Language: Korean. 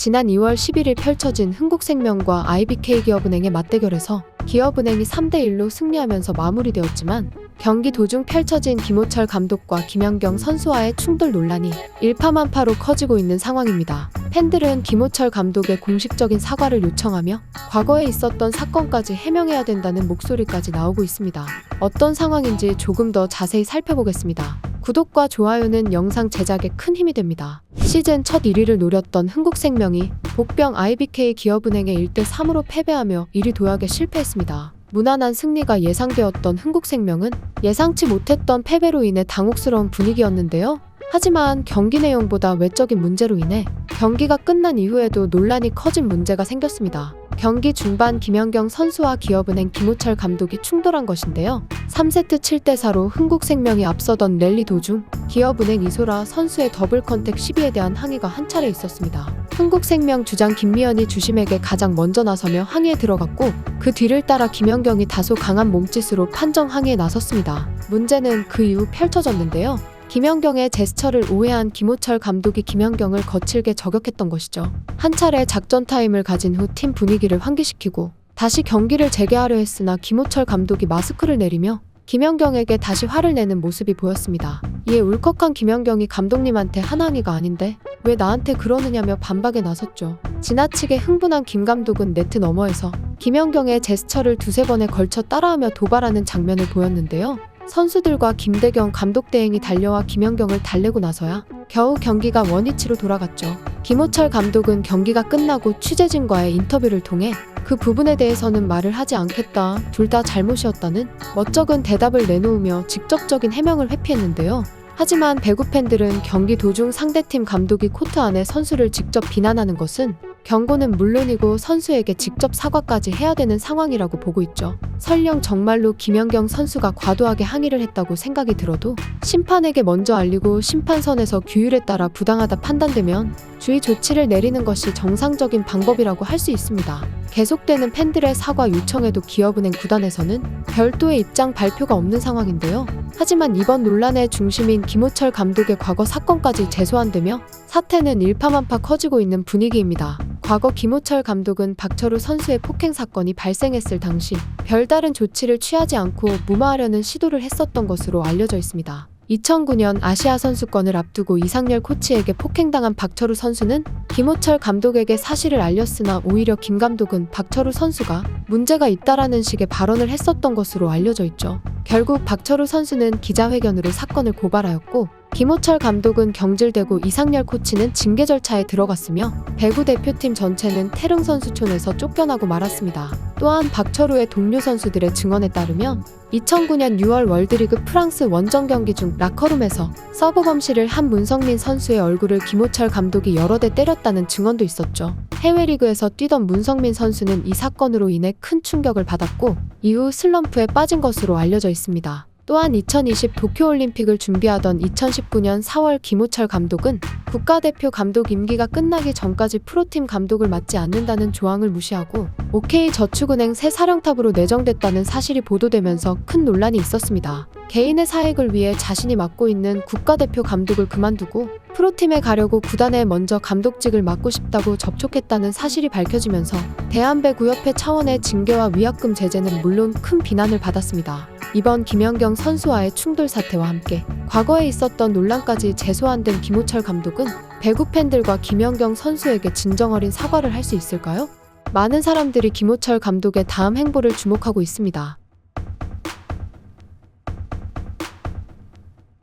지난 2월 11일 펼쳐진 흥국생명과 IBK기업은행의 맞대결에서 기업은행이 3대1로 승리하면서 마무리되었지만 경기 도중 펼쳐진 김호철 감독과 김연경 선수와의 충돌 논란이 일파만파로 커지고 있는 상황입니다. 팬들은 김호철 감독의 공식적인 사과를 요청하며 과거에 있었던 사건까지 해명해야 된다는 목소리까지 나오고 있습니다. 어떤 상황인지 조금 더 자세히 살펴보겠습니다. 구독과 좋아요는 영상 제작에 큰 힘이 됩니다. 시즌 첫 1위를 노렸던 흥국생명이 복병 IBK기업은행에 1대3으로 패배하며 1위 도약에 실패했습니다. 무난한 승리가 예상되었던 흥국생명은 예상치 못했던 패배로 인해 당혹스러운 분위기였는데요. 하지만 경기 내용보다 외적인 문제로 인해 경기가 끝난 이후에도 논란이 커진 문제가 생겼습니다. 경기 중반 김연경 선수와 기업은행 김호철 감독이 충돌한 것인데요. 3세트 7대4로 흥국생명이 앞서던 랠리 도중 기업은행 이소라 선수의 더블 컨택 시비에 대한 항의가 한 차례 있었습니다. 흥국생명 주장 김미연이 주심에게 가장 먼저 나서며 항의에 들어갔고 그 뒤를 따라 김연경이 다소 강한 몸짓으로 판정 항의에 나섰습니다. 문제는 그 이후 펼쳐졌는데요. 김연경의 제스처를 오해한 김호철 감독이 김연경을 거칠게 저격했던 것이죠. 한 차례 작전 타임을 가진 후 팀 분위기를 환기시키고 다시 경기를 재개하려 했으나 김호철 감독이 마스크를 내리며 김연경에게 다시 화를 내는 모습이 보였습니다. 이에 울컥한 김연경이 감독님한테 한 항의가 아닌데 왜 나한테 그러느냐며 반박에 나섰죠. 지나치게 흥분한 김 감독은 네트 너머에서 김연경의 제스처를 두세 번에 걸쳐 따라하며 도발하는 장면을 보였는데요. 선수들과 김대경 감독 대행이 달려와 김연경을 달래고 나서야 겨우 경기가 원위치로 돌아갔죠. 김호철 감독은 경기가 끝나고 취재진과의 인터뷰를 통해 그 부분에 대해서는 말을 하지 않겠다, 둘 다 잘못이었다는 멋쩍은 대답을 내놓으며 직접적인 해명을 회피했는데요. 하지만 배구 팬들은 경기 도중 상대팀 감독이 코트 안에 선수를 직접 비난하는 것은 경고는 물론이고 선수에게 직접 사과까지 해야 되는 상황이라고 보고 있죠. 설령 정말로 김연경 선수가 과도하게 항의를 했다고 생각이 들어도 심판에게 먼저 알리고 심판선에서 규율에 따라 부당하다 판단되면 주의 조치를 내리는 것이 정상적인 방법이라고 할 수 있습니다. 계속되는 팬들의 사과 요청에도 기업은행 구단에서는 별도의 입장 발표가 없는 상황인데요. 하지만 이번 논란의 중심인 김호철 감독의 과거 사건까지 재소환되며 사태는 일파만파 커지고 있는 분위기입니다. 과거 김호철 감독은 박철우 선수의 폭행 사건이 발생했을 당시 별다른 조치를 취하지 않고 무마하려는 시도를 했었던 것으로 알려져 있습니다. 2009년 아시아 선수권을 앞두고 이상열 코치에게 폭행당한 박철우 선수는 김호철 감독에게 사실을 알렸으나 오히려 김 감독은 박철우 선수가 문제가 있다라는 식의 발언을 했었던 것으로 알려져 있죠. 결국 박철우 선수는 기자회견으로 사건을 고발하였고 김호철 감독은 경질되고 이상열 코치는 징계 절차에 들어갔으며 배구 대표팀 전체는 태릉 선수촌에서 쫓겨나고 말았습니다. 또한 박철우의 동료 선수들의 증언에 따르면 2009년 6월 월드리그 프랑스 원정 경기 중 라커룸에서 서브 범실을 한 문성민 선수의 얼굴을 김호철 감독이 여러 대 때렸다는 증언도 있었죠. 해외 리그에서 뛰던 문성민 선수는 이 사건으로 인해 큰 충격을 받았고 이후 슬럼프에 빠진 것으로 알려져 있습니다. 또한 2020 도쿄올림픽을 준비하던 2019년 4월 김호철 감독은 국가대표 감독 임기가 끝나기 전까지 프로팀 감독을 맡지 않는다는 조항을 무시하고 OK저축은행 새 사령탑으로 내정됐다는 사실이 보도되면서 큰 논란이 있었습니다. 개인의 사익을 위해 자신이 맡고 있는 국가대표 감독을 그만두고 프로팀에 가려고 구단에 먼저 감독직을 맡고 싶다고 접촉했다는 사실이 밝혀지면서 대한배구협회 차원의 징계와 위약금 제재는 물론 큰 비난을 받았습니다. 이번 김연경 선수와의 충돌 사태와 함께 과거에 있었던 논란까지 재소환된 김호철 감독은 배구 팬들과 김연경 선수에게 진정어린 사과를 할 수 있을까요? 많은 사람들이 김호철 감독의 다음 행보를 주목하고 있습니다.